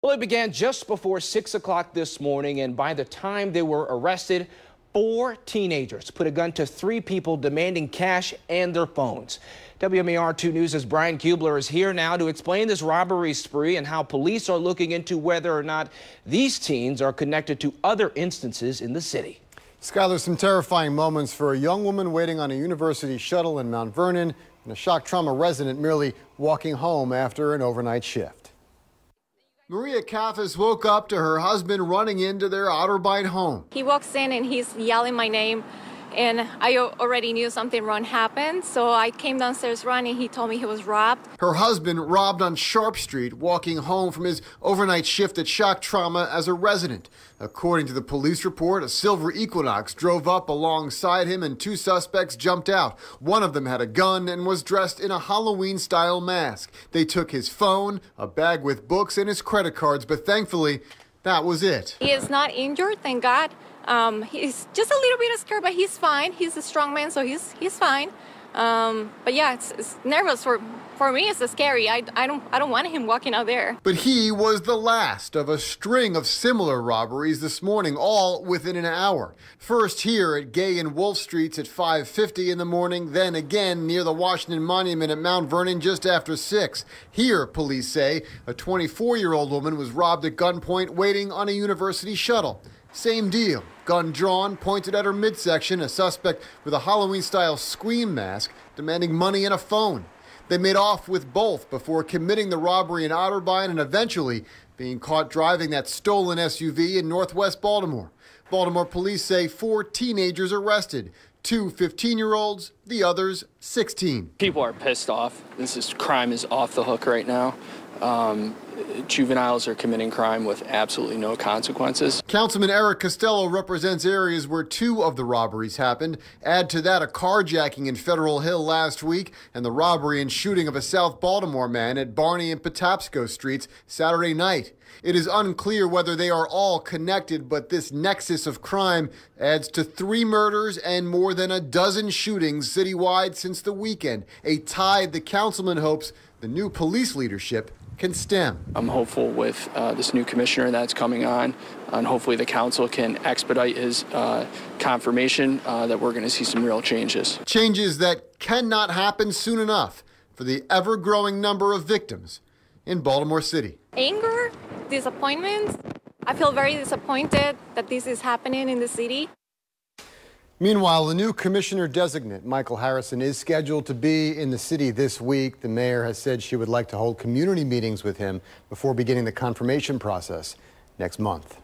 Well, it began just before 6 o'clock this morning, and by the time they were arrested, 4 teenagers put a gun to 3 people demanding cash and their phones. WMAR 2 News' Brian Kubler is here now to explain this robbery spree and how police are looking into whether or not these teens are connected to other instances in the city. Skyler, some terrifying moments for a young woman waiting on a university shuttle in Mount Vernon and a shock trauma resident merely walking home after an overnight shift. Maria Kaffes woke up to her husband running into their Otterbein home. He walks in and he's yelling my name, and I already knew something wrong happened, so I came downstairs running. He told me he was robbed. Her husband robbed on Sharp Street, walking home from his overnight shift at shock trauma as a resident. According to the police report, a silver Equinox drove up alongside him and 2 suspects jumped out. One of them had a gun and was dressed in a Halloween-style mask. They took his phone, a bag with books, and his credit cards, but thankfully, that was it. He is not injured, thank God. He's just a little bit scared, but he's fine. He's a strong man, so he's fine. But yeah, it's nervous for me. It's scary. I don't want him walking out there. But he was the last of a string of similar robberies this morning, all within an hour. First here at Gay and Wolf Streets at 5:50 in the morning, then again near the Washington Monument at Mount Vernon just after 6. Here, police say, a 24-year-old woman was robbed at gunpoint waiting on a university shuttle. Same deal. Gun drawn, pointed at her midsection, a suspect with a Halloween-style scream mask demanding money and a phone. They made off with both before committing the robbery in Otterbein and eventually being caught driving that stolen SUV in northwest Baltimore. Baltimore police say 4 teenagers arrested, 2 15-year-olds, the others 16. People are pissed off. Crime is off the hook right now. Juveniles are committing crime with absolutely no consequences. Councilman Eric Costello represents areas where 2 of the robberies happened. Add to that a carjacking in Federal Hill last week and the robbery and shooting of a South Baltimore man at Barney and Patapsco Streets Saturday night. It is unclear whether they are all connected, but this nexus of crime adds to 3 murders and more than a dozen shootings citywide since the weekend, a tide the councilman hopes the new police leadership can stem. I'm hopeful with this new commissioner that's coming on, and hopefully the council can expedite his confirmation that we're going to see some real changes. Changes that cannot happen soon enough for the ever-growing number of victims in Baltimore City. Anger, disappointment. I feel very disappointed that this is happening in the city. Meanwhile, the new commissioner-designate, Michael Harrison, is scheduled to be in the city this week. The mayor has said she would like to hold community meetings with him before beginning the confirmation process next month.